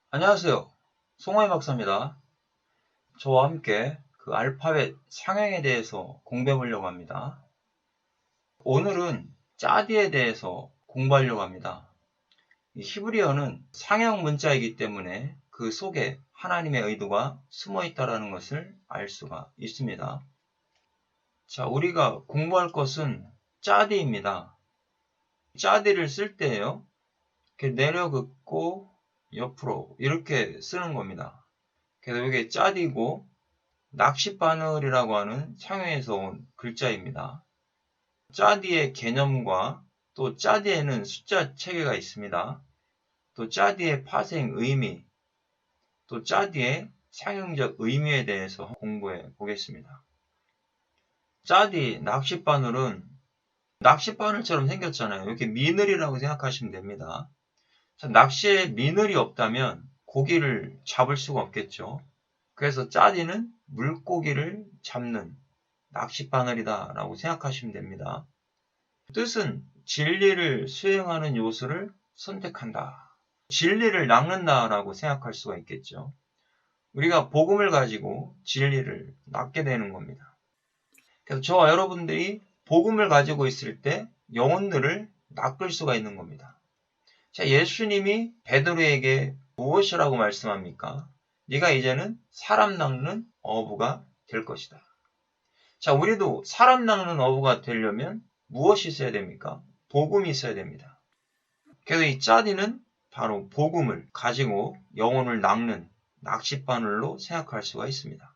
안녕하세요. 송하이 박사입니다. 저와 함께 그 알파벳 상형에 대해서 공부해 보려고 합니다. 오늘은 짜디에 대해서 공부하려고 합니다. 이 히브리어는 상형 문자이기 때문에 그 속에 하나님의 의도가 숨어 있다는 것을 알 수가 있습니다. 자, 우리가 공부할 것은 짜디입니다. 짜디를 쓸 때요, 이렇게 내려 긋고 옆으로 이렇게 쓰는 겁니다. 그래서 이게 짜디고 낚싯바늘이라고 하는 상형에서 온 글자입니다. 짜디의 개념과 또 짜디에는 숫자 체계가 있습니다. 또 짜디의 파생 의미, 또 짜디의 상형적 의미에 대해서 공부해 보겠습니다. 짜디 낚싯바늘은 낚싯바늘처럼 생겼잖아요. 이렇게 미늘이라고 생각하시면 됩니다. 낚시에 미늘이 없다면 고기를 잡을 수가 없겠죠. 그래서 짜디는 물고기를 잡는 낚싯바늘이다 라고 생각하시면 됩니다. 뜻은 진리를 수행하는 요소를 선택한다. 진리를 낚는다 라고 생각할 수가 있겠죠. 우리가 복음을 가지고 진리를 낚게 되는 겁니다. 그래서 저와 여러분들이 복음을 가지고 있을 때 영혼들을 낚을 수가 있는 겁니다. 자, 예수님이 베드로에게 무엇이라고 말씀합니까? 네가 이제는 사람 낚는 어부가 될 것이다. 자, 우리도 사람 낚는 어부가 되려면 무엇이 있어야 됩니까? 복음이 있어야 됩니다. 그래서 이 짜디는 바로 복음을 가지고 영혼을 낚는 낚싯바늘로 생각할 수가 있습니다.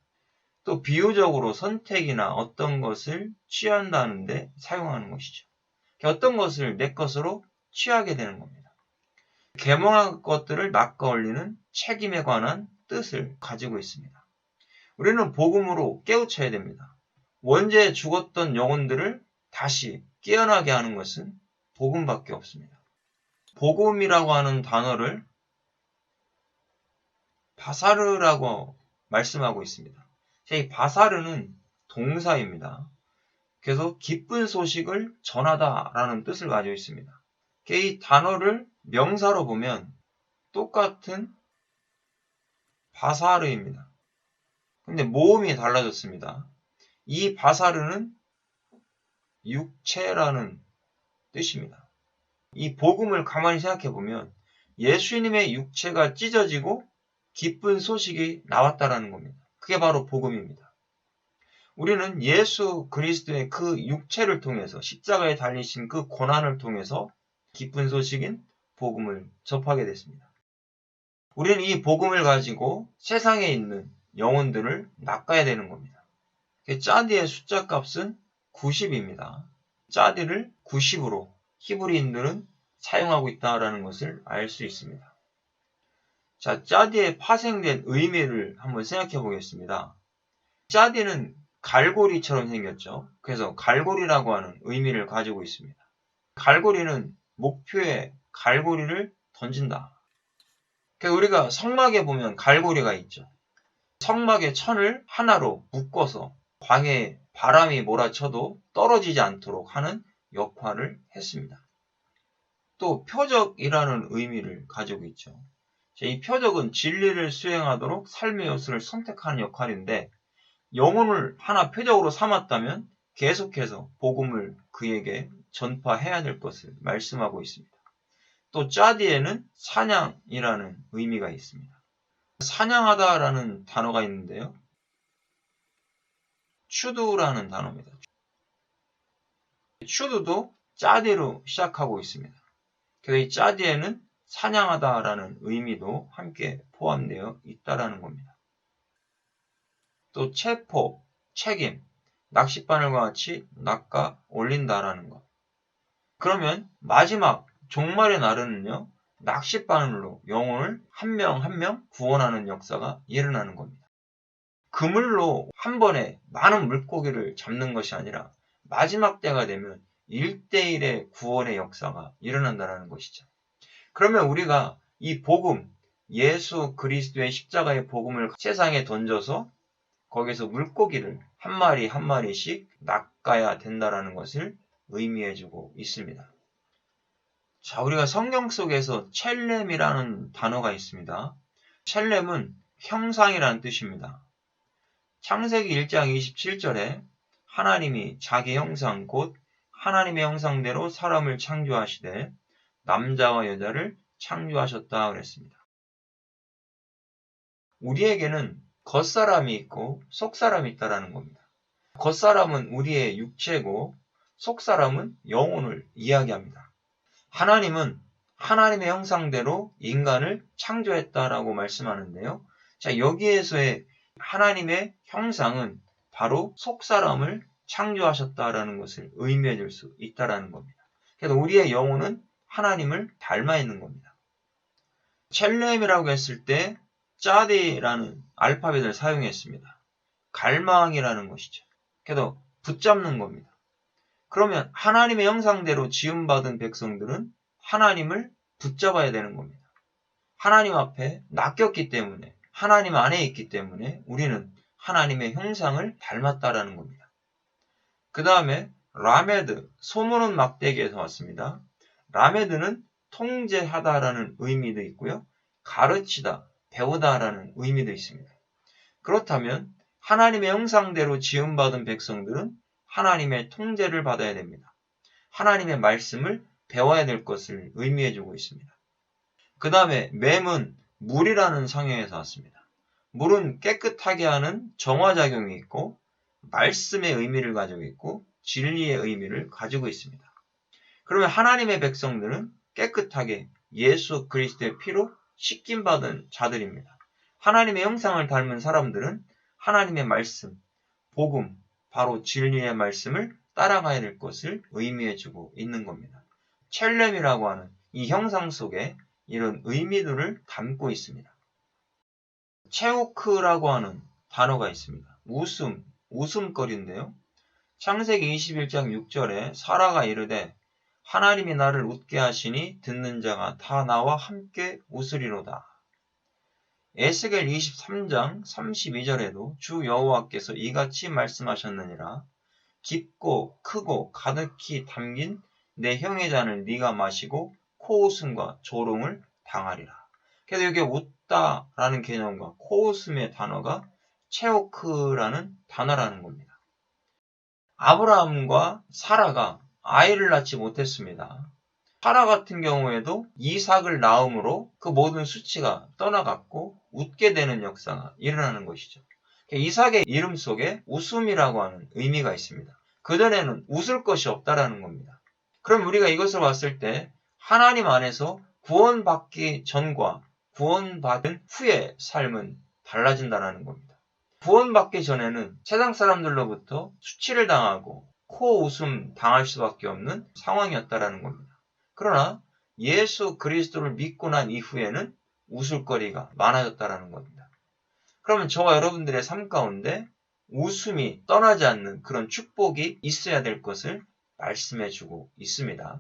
또 비유적으로 선택이나 어떤 것을 취한다는데 사용하는 것이죠. 어떤 것을 내 것으로 취하게 되는 겁니다. 계명한 것들을 낚아 올리는 책임에 관한 뜻을 가지고 있습니다. 우리는 복음으로 깨우쳐야 됩니다. 원죄에 죽었던 영혼들을 다시 깨어나게 하는 것은 복음밖에 없습니다. 복음이라고 하는 단어를 바사르라고 말씀하고 있습니다. 이 바사르는 동사입니다. 그래서 기쁜 소식을 전하다라는 뜻을 가지고 있습니다. 이 단어를 명사로 보면 똑같은 바사르입니다. 근데 모음이 달라졌습니다. 이 바사르는 육체라는 뜻입니다. 이 복음을 가만히 생각해 보면 예수님의 육체가 찢어지고 기쁜 소식이 나왔다라는 겁니다. 그게 바로 복음입니다. 우리는 예수 그리스도의 그 육체를 통해서 십자가에 달리신 그 고난을 통해서 기쁜 소식인 복음을 접하게 됐습니다. 우리는 이 복음을 가지고 세상에 있는 영혼들을 낚아야 되는 겁니다. 짜디의 숫자 값은 90입니다. 짜디를 90으로 히브리인들은 사용하고 있다는 것을 알 수 있습니다. 자, 짜디의 파생된 의미를 한번 생각해 보겠습니다. 짜디는 갈고리처럼 생겼죠. 그래서 갈고리라고 하는 의미를 가지고 있습니다. 갈고리는 목표에 갈고리를 던진다. 그래서 우리가 성막에 보면 갈고리가 있죠. 성막의 천을 하나로 묶어서 광에 바람이 몰아쳐도 떨어지지 않도록 하는 역할을 했습니다. 또 표적이라는 의미를 가지고 있죠. 이 표적은 진리를 수행하도록 삶의 요소를 선택하는 역할인데 영혼을 하나 표적으로 삼았다면 계속해서 복음을 그에게 전파해야 될 것을 말씀하고 있습니다. 또 짜디에는 사냥이라는 의미가 있습니다. 사냥하다라는 단어가 있는데요. 추두라는 단어입니다. 추두도 짜디로 시작하고 있습니다. 그래서 이 짜디에는 사냥하다라는 의미도 함께 포함되어 있다라는 겁니다. 또 체포, 책임, 낚싯바늘과 같이 낚아 올린다라는 것. 그러면 마지막 종말의 날에는요, 낚싯바늘로 영혼을 한 명 한 명 구원하는 역사가 일어나는 겁니다. 그물로 한 번에 많은 물고기를 잡는 것이 아니라 마지막 때가 되면 1대1의 구원의 역사가 일어난다는 것이죠. 그러면 우리가 이 복음, 예수 그리스도의 십자가의 복음을 세상에 던져서 거기서 물고기를 한 마리 한 마리씩 낚아야 된다는 것을 의미해주고 있습니다. 자, 우리가 성경 속에서 첼렘이라는 단어가 있습니다. 첼렘은 형상이라는 뜻입니다. 창세기 1장 27절에 하나님이 자기 형상 곧 하나님의 형상대로 사람을 창조하시되 남자와 여자를 창조하셨다 그랬습니다. 우리에게는 겉사람이 있고 속사람이 있다라는 겁니다. 겉사람은 우리의 육체고 속사람은 영혼을 이야기합니다. 하나님은 하나님의 형상대로 인간을 창조했다라고 말씀하는데요. 자, 여기에서의 하나님의 형상은 바로 속사람을 창조하셨다라는 것을 의미해 줄 수 있다라는 겁니다. 그래서 우리의 영혼은 하나님을 닮아 있는 겁니다. 첼렘이라고 했을 때 짜디라는 알파벳을 사용했습니다. 갈망이라는 것이죠. 그래서 붙잡는 겁니다. 그러면 하나님의 형상대로 지음받은 백성들은 하나님을 붙잡아야 되는 겁니다. 하나님 앞에 낚였기 때문에, 하나님 안에 있기 때문에 우리는 하나님의 형상을 닮았다라는 겁니다. 그 다음에 라메드, 소문은 막대기에서 왔습니다. 라메드는 통제하다라는 의미도 있고요. 가르치다, 배우다라는 의미도 있습니다. 그렇다면 하나님의 형상대로 지음받은 백성들은 하나님의 통제를 받아야 됩니다. 하나님의 말씀을 배워야 될 것을 의미해주고 있습니다. 그 다음에 맴은 물이라는 상형에서 왔습니다. 물은 깨끗하게 하는 정화작용이 있고 말씀의 의미를 가지고 있고 진리의 의미를 가지고 있습니다. 그러면 하나님의 백성들은 깨끗하게 예수 그리스도의 피로 씻김받은 자들입니다. 하나님의 형상을 닮은 사람들은 하나님의 말씀, 복음, 바로 진리의 말씀을 따라가야 될 것을 의미해주고 있는 겁니다. 첼렘이라고 하는 이 형상 속에 이런 의미들을 담고 있습니다. 체오크라고 하는 단어가 있습니다. 웃음거리인데요. 창세기 21장 6절에 사라가 이르되 하나님이 나를 웃게 하시니 듣는 자가 다 나와 함께 웃으리로다. 에스겔 23장 32절에도 주 여호와께서 이같이 말씀하셨느니라. 깊고 크고 가득히 담긴 내 형의 잔을 네가 마시고 코웃음과 조롱을 당하리라. 그래서 여기 웃다라는 개념과 코웃음의 단어가 체오크라는 단어라는 겁니다. 아브라함과 사라가 아이를 낳지 못했습니다. 사라 같은 경우에도 이삭을 낳음으로 그 모든 수치가 떠나갔고 웃게 되는 역사가 일어나는 것이죠. 이삭의 이름 속에 웃음이라고 하는 의미가 있습니다. 그전에는 웃을 것이 없다라는 겁니다. 그럼 우리가 이것을 봤을 때 하나님 안에서 구원받기 전과 구원받은 후의 삶은 달라진다는 겁니다. 구원받기 전에는 세상 사람들로부터 수치를 당하고 코웃음 당할 수밖에 없는 상황이었다라는 겁니다. 그러나 예수 그리스도를 믿고 난 이후에는 웃을거리가 많아졌다라는 겁니다. 그러면 저와 여러분들의 삶 가운데 웃음이 떠나지 않는 그런 축복이 있어야 될 것을 말씀해주고 있습니다.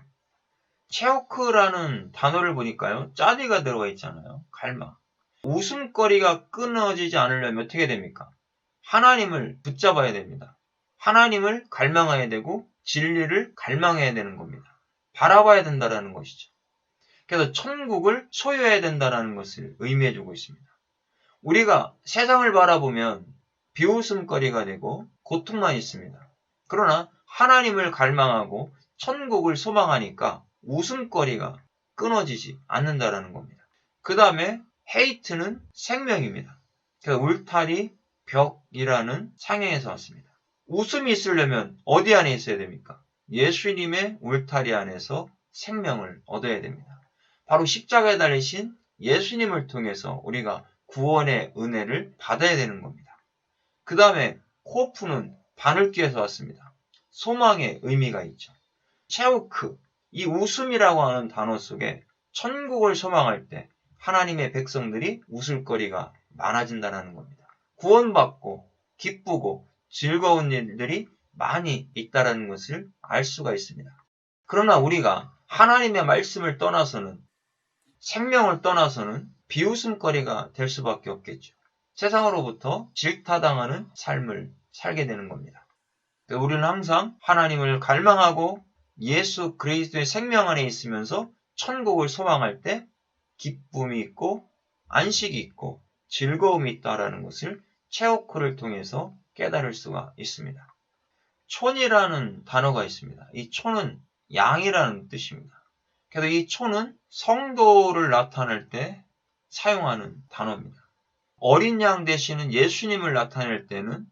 체오크라는 단어를 보니까요, 짜디가 들어가 있잖아요. 갈망. 웃음거리가 끊어지지 않으려면 어떻게 됩니까? 하나님을 붙잡아야 됩니다. 하나님을 갈망해야 되고 진리를 갈망해야 되는 겁니다. 바라봐야 된다는 것이죠. 그래서 천국을 소유해야 된다는 것을 의미해주고 있습니다. 우리가 세상을 바라보면 비웃음거리가 되고 고통만 있습니다. 그러나 하나님을 갈망하고 천국을 소망하니까 웃음거리가 끊어지지 않는다는 겁니다. 그 다음에 헤이트는 생명입니다. 그래서 울타리, 벽이라는 상형에서 왔습니다. 웃음이 있으려면 어디 안에 있어야 됩니까? 예수님의 울타리 안에서 생명을 얻어야 됩니다. 바로 십자가에 달리신 예수님을 통해서 우리가 구원의 은혜를 받아야 되는 겁니다. 그 다음에 호프는 바늘귀에서 왔습니다. 소망의 의미가 있죠. 체오크, 이 웃음이라고 하는 단어 속에 천국을 소망할 때 하나님의 백성들이 웃을거리가 많아진다는 겁니다. 구원받고 기쁘고 즐거운 일들이 많이 있다는 것을 알 수가 있습니다. 그러나 우리가 하나님의 말씀을 떠나서는, 생명을 떠나서는 비웃음거리가 될 수밖에 없겠죠. 세상으로부터 질타당하는 삶을 살게 되는 겁니다. 우리는 항상 하나님을 갈망하고 예수 그리스도의 생명 안에 있으면서 천국을 소망할 때 기쁨이 있고 안식이 있고 즐거움이 있다라는 것을 체오크를 통해서 깨달을 수가 있습니다. 촌이라는 단어가 있습니다. 이 촌은 양이라는 뜻입니다. 그래서 이 촌은 성도를 나타낼 때 사용하는 단어입니다. 어린 양 대신은 예수님을 나타낼 때는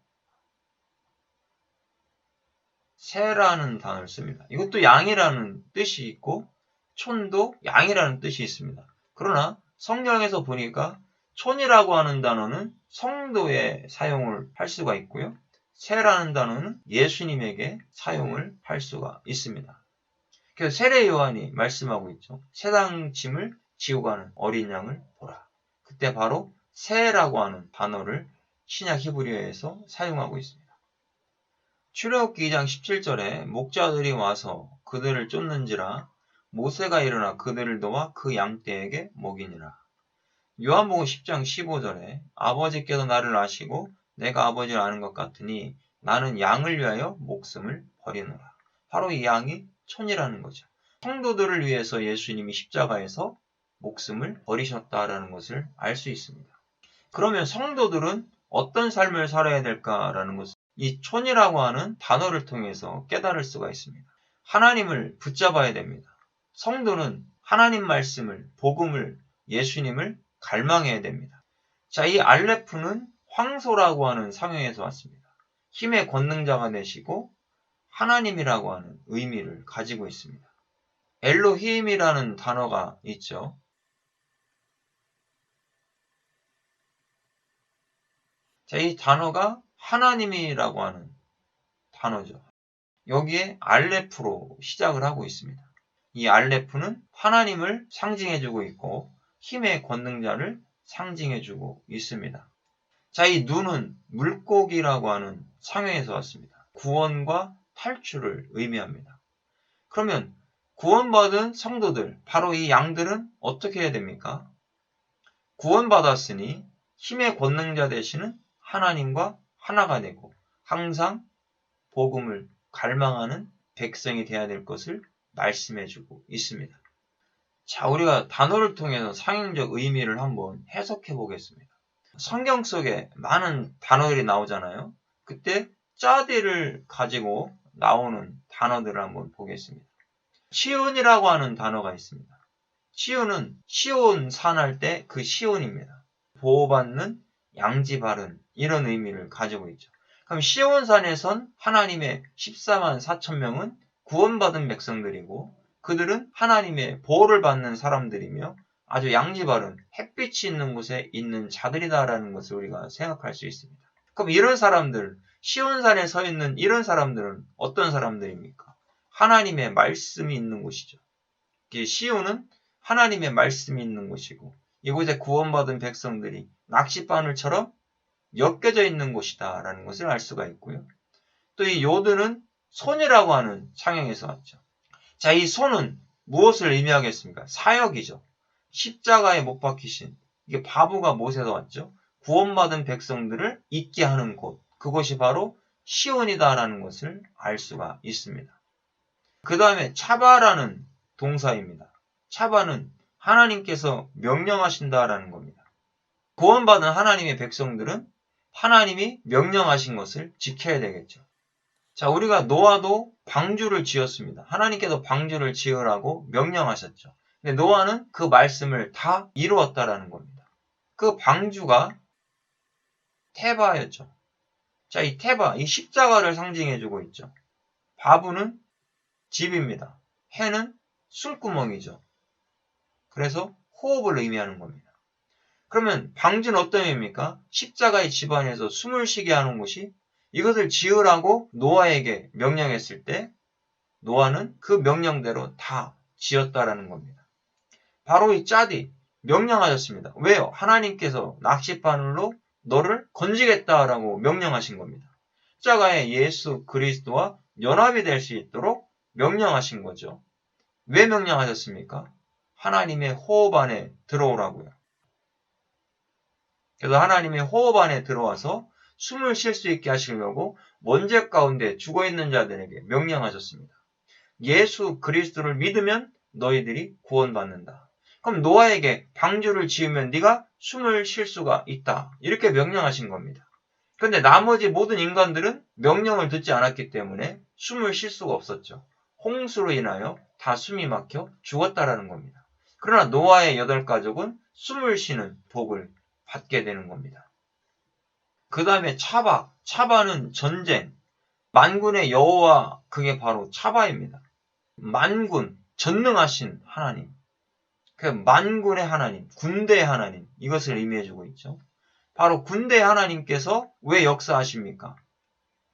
새라는 단어를 씁니다. 이것도 양이라는 뜻이 있고 촌도 양이라는 뜻이 있습니다. 그러나 성경에서 보니까 촌이라고 하는 단어는 성도에 사용을 할 수가 있고요. 새라는 단어는 예수님에게 사용을 할 수가 있습니다. 그래서 세례 요한이 말씀하고 있죠. 세상짐을 지고 가는 어린 양을 보라. 그때 바로 새라고 하는 단어를 신약 히브리어에서 사용하고 있습니다. 출애굽기 2장 17절에 목자들이 와서 그들을 쫓는지라 모세가 일어나 그들을 도와 그 양떼에게 먹이니라. 요한복음 10장 15절에 아버지께서 나를 아시고 내가 아버지를 아는 것 같으니 나는 양을 위하여 목숨을 버리노라. 바로 이 양이 촌이라는 거죠. 성도들을 위해서 예수님이 십자가에서 목숨을 버리셨다라는 것을 알 수 있습니다. 그러면 성도들은 어떤 삶을 살아야 될까라는 것을 이 촌이라고 하는 단어를 통해서 깨달을 수가 있습니다. 하나님을 붙잡아야 됩니다. 성도는 하나님 말씀을, 복음을, 예수님을 갈망해야 됩니다. 자, 이 알레프는 황소라고 하는 상형에서 왔습니다. 힘의 권능자가 되시고 하나님이라고 하는 의미를 가지고 있습니다. 엘로힘이라는 단어가 있죠. 자, 이 단어가 하나님이라고 하는 단어죠. 여기에 알레프로 시작을 하고 있습니다. 이 알레프는 하나님을 상징해주고 있고 힘의 권능자를 상징해주고 있습니다. 자, 이 눈은 물고기라고 하는 상형에서 왔습니다. 구원과 탈출을 의미합니다. 그러면 구원받은 성도들, 바로 이 양들은 어떻게 해야 됩니까? 구원받았으니 힘의 권능자 되시는 하나님과 하나가 되고 항상 복음을 갈망하는 백성이 되어야 될 것을 말씀해주고 있습니다. 자, 우리가 단어를 통해서 상형적 의미를 한번 해석해 보겠습니다. 성경 속에 많은 단어들이 나오잖아요. 그때 짜디를 가지고 나오는 단어들을 한번 보겠습니다. 시온이라고 하는 단어가 있습니다. 시온은 시온 산할 때 그 시온입니다. 보호받는 양지 바른 이런 의미를 가지고 있죠. 그럼 시온산에선 하나님의 14만 4천 명은 구원받은 백성들이고 그들은 하나님의 보호를 받는 사람들이며 아주 양지 바른 햇빛이 있는 곳에 있는 자들이다라는 것을 우리가 생각할 수 있습니다. 그럼 이런 사람들, 시온산에 서 있는 이런 사람들은 어떤 사람들입니까? 하나님의 말씀이 있는 곳이죠. 시온은 하나님의 말씀이 있는 곳이고 이곳에 구원받은 백성들이 낚싯바늘처럼 엮여져 있는 곳이다 라는 것을 알 수가 있고요. 또 이 요드는 손이라고 하는 상형에서 왔죠. 자, 이 손은 무엇을 의미하겠습니까? 사역이죠. 십자가에 못 박히신 이게 바보가 못에서 왔죠. 구원받은 백성들을 있게 하는 곳, 그것이 바로 시온이다라는 것을 알 수가 있습니다. 그 다음에 차바라는 동사입니다. 차바는 하나님께서 명령하신다라는 겁니다. 구원받은 하나님의 백성들은 하나님이 명령하신 것을 지켜야 되겠죠. 자, 우리가 노아도 방주를 지었습니다. 하나님께서 방주를 지으라고 명령하셨죠. 근데 노아는 그 말씀을 다 이루었다라는 겁니다. 그 방주가 테바였죠. 자, 이 테바, 이 십자가를 상징해주고 있죠. 바브는 집입니다. 해는 숨구멍이죠. 그래서 호흡을 의미하는 겁니다. 그러면 방주는 어떤 의미입니까? 십자가의 집안에서 숨을 쉬게 하는 곳이 이것을 지으라고 노아에게 명령했을 때 노아는 그 명령대로 다 지었다라는 겁니다. 바로 이 짜디 명령하셨습니다. 왜요? 하나님께서 낚싯바늘로 너를 건지겠다라고 명령하신 겁니다. 십자가의 예수 그리스도와 연합이 될 수 있도록 명령하신 거죠. 왜 명령하셨습니까? 하나님의 호흡 안에 들어오라고요. 그래서 하나님의 호흡 안에 들어와서 숨을 쉴 수 있게 하시려고 원죄 가운데 죽어있는 자들에게 명령하셨습니다. 예수 그리스도를 믿으면 너희들이 구원받는다. 그럼 노아에게 방주를 지으면 네가 숨을 쉴 수가 있다. 이렇게 명령하신 겁니다. 그런데 나머지 모든 인간들은 명령을 듣지 않았기 때문에 숨을 쉴 수가 없었죠. 홍수로 인하여 다 숨이 막혀 죽었다라는 겁니다. 그러나 노아의 8가족은 숨을 쉬는 복을 받게 되는 겁니다. 그 다음에 차바. 차바는 전쟁. 만군의 여호와, 그게 바로 차바입니다. 만군, 전능하신 하나님. 그 만군의 하나님, 군대의 하나님, 이것을 의미해주고 있죠. 바로 군대의 하나님께서 왜 역사하십니까?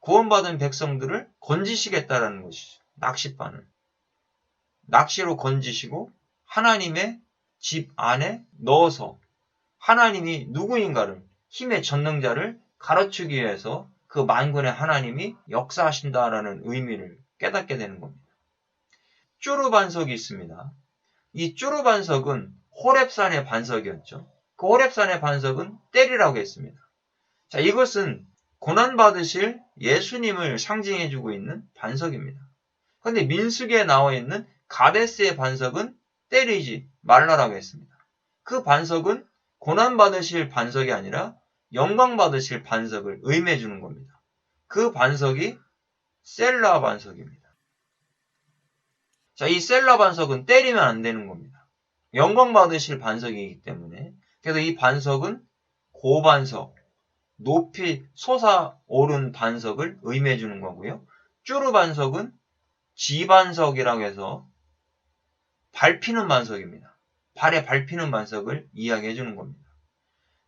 구원받은 백성들을 건지시겠다라는 것이죠. 낚싯바늘. 낚시로 건지시고 하나님의 집 안에 넣어서 하나님이 누구인가를, 힘의 전능자를 가르치기 위해서 그 만군의 하나님이 역사하신다라는 의미를 깨닫게 되는 겁니다. 쭈루 반석이 있습니다. 이 쭈루 반석은 호렙산의 반석이었죠. 그 호렙산의 반석은 떼리라고 했습니다. 자, 이것은 고난받으실 예수님을 상징해주고 있는 반석입니다. 그런데 민수기에 나와 있는 가데스의 반석은 떼리지 말라라고 했습니다. 그 반석은 고난받으실 반석이 아니라 영광받으실 반석을 의미해주는 겁니다. 그 반석이 셀라 반석입니다. 자, 이 셀라 반석은 때리면 안 되는 겁니다. 영광받으실 반석이기 때문에. 그래서 이 반석은 고반석, 높이 솟아오른 반석을 의미해주는 거고요. 쭈르 반석은 지반석이라고 해서 밟히는 반석입니다. 발에 밟히는 반석을 이야기해주는 겁니다.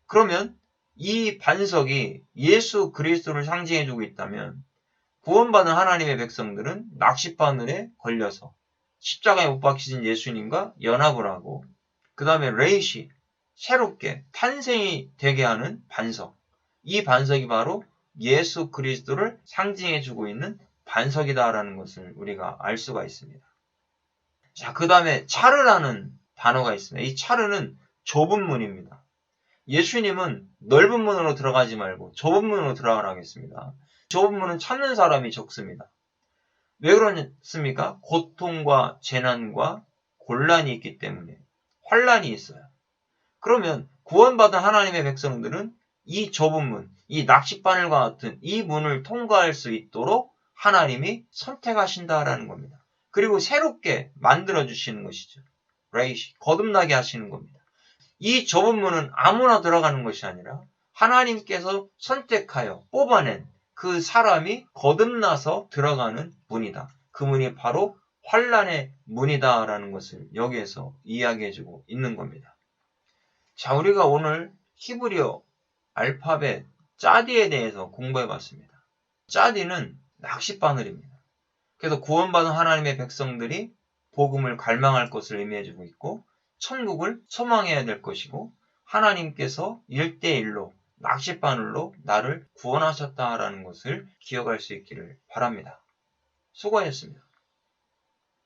그러면 이 반석이 예수 그리스도를 상징해주고 있다면 구원받은 하나님의 백성들은 낚싯바늘에 걸려서 십자가에 못 박히신 예수님과 연합을 하고, 그 다음에 레이시, 새롭게 탄생이 되게 하는 반석. 이 반석이 바로 예수 그리스도를 상징해주고 있는 반석이다라는 것을 우리가 알 수가 있습니다. 자, 그 다음에 차르라는 단어가 있습니다. 이 차르는 좁은 문입니다. 예수님은 넓은 문으로 들어가지 말고 좁은 문으로 들어가라고 했습니다. 좁은 문은 찾는 사람이 적습니다. 왜 그렇습니까? 고통과 재난과 곤란이 있기 때문에, 환란이 있어요. 그러면 구원받은 하나님의 백성들은 이 좁은 문, 이 낚싯바늘과 같은 이 문을 통과할 수 있도록 하나님이 선택하신다라는 겁니다. 그리고 새롭게 만들어주시는 것이죠. 레이시, 거듭나게 하시는 겁니다. 이 좁은 문은 아무나 들어가는 것이 아니라 하나님께서 선택하여 뽑아낸 그 사람이 거듭나서 들어가는 문이다. 그 문이 바로 환란의 문이다라는 것을 여기에서 이야기해주고 있는 겁니다. 자, 우리가 오늘 히브리어 알파벳 짜디에 대해서 공부해봤습니다. 짜디는 낚싯바늘입니다. 그래서 구원받은 하나님의 백성들이 복음을 갈망할 것을 의미해주고 있고, 천국을 소망해야 될 것이고, 하나님께서 1대1로 낚싯바늘로 나를 구원하셨다라는 것을 기억할 수 있기를 바랍니다. 수고하셨습니다.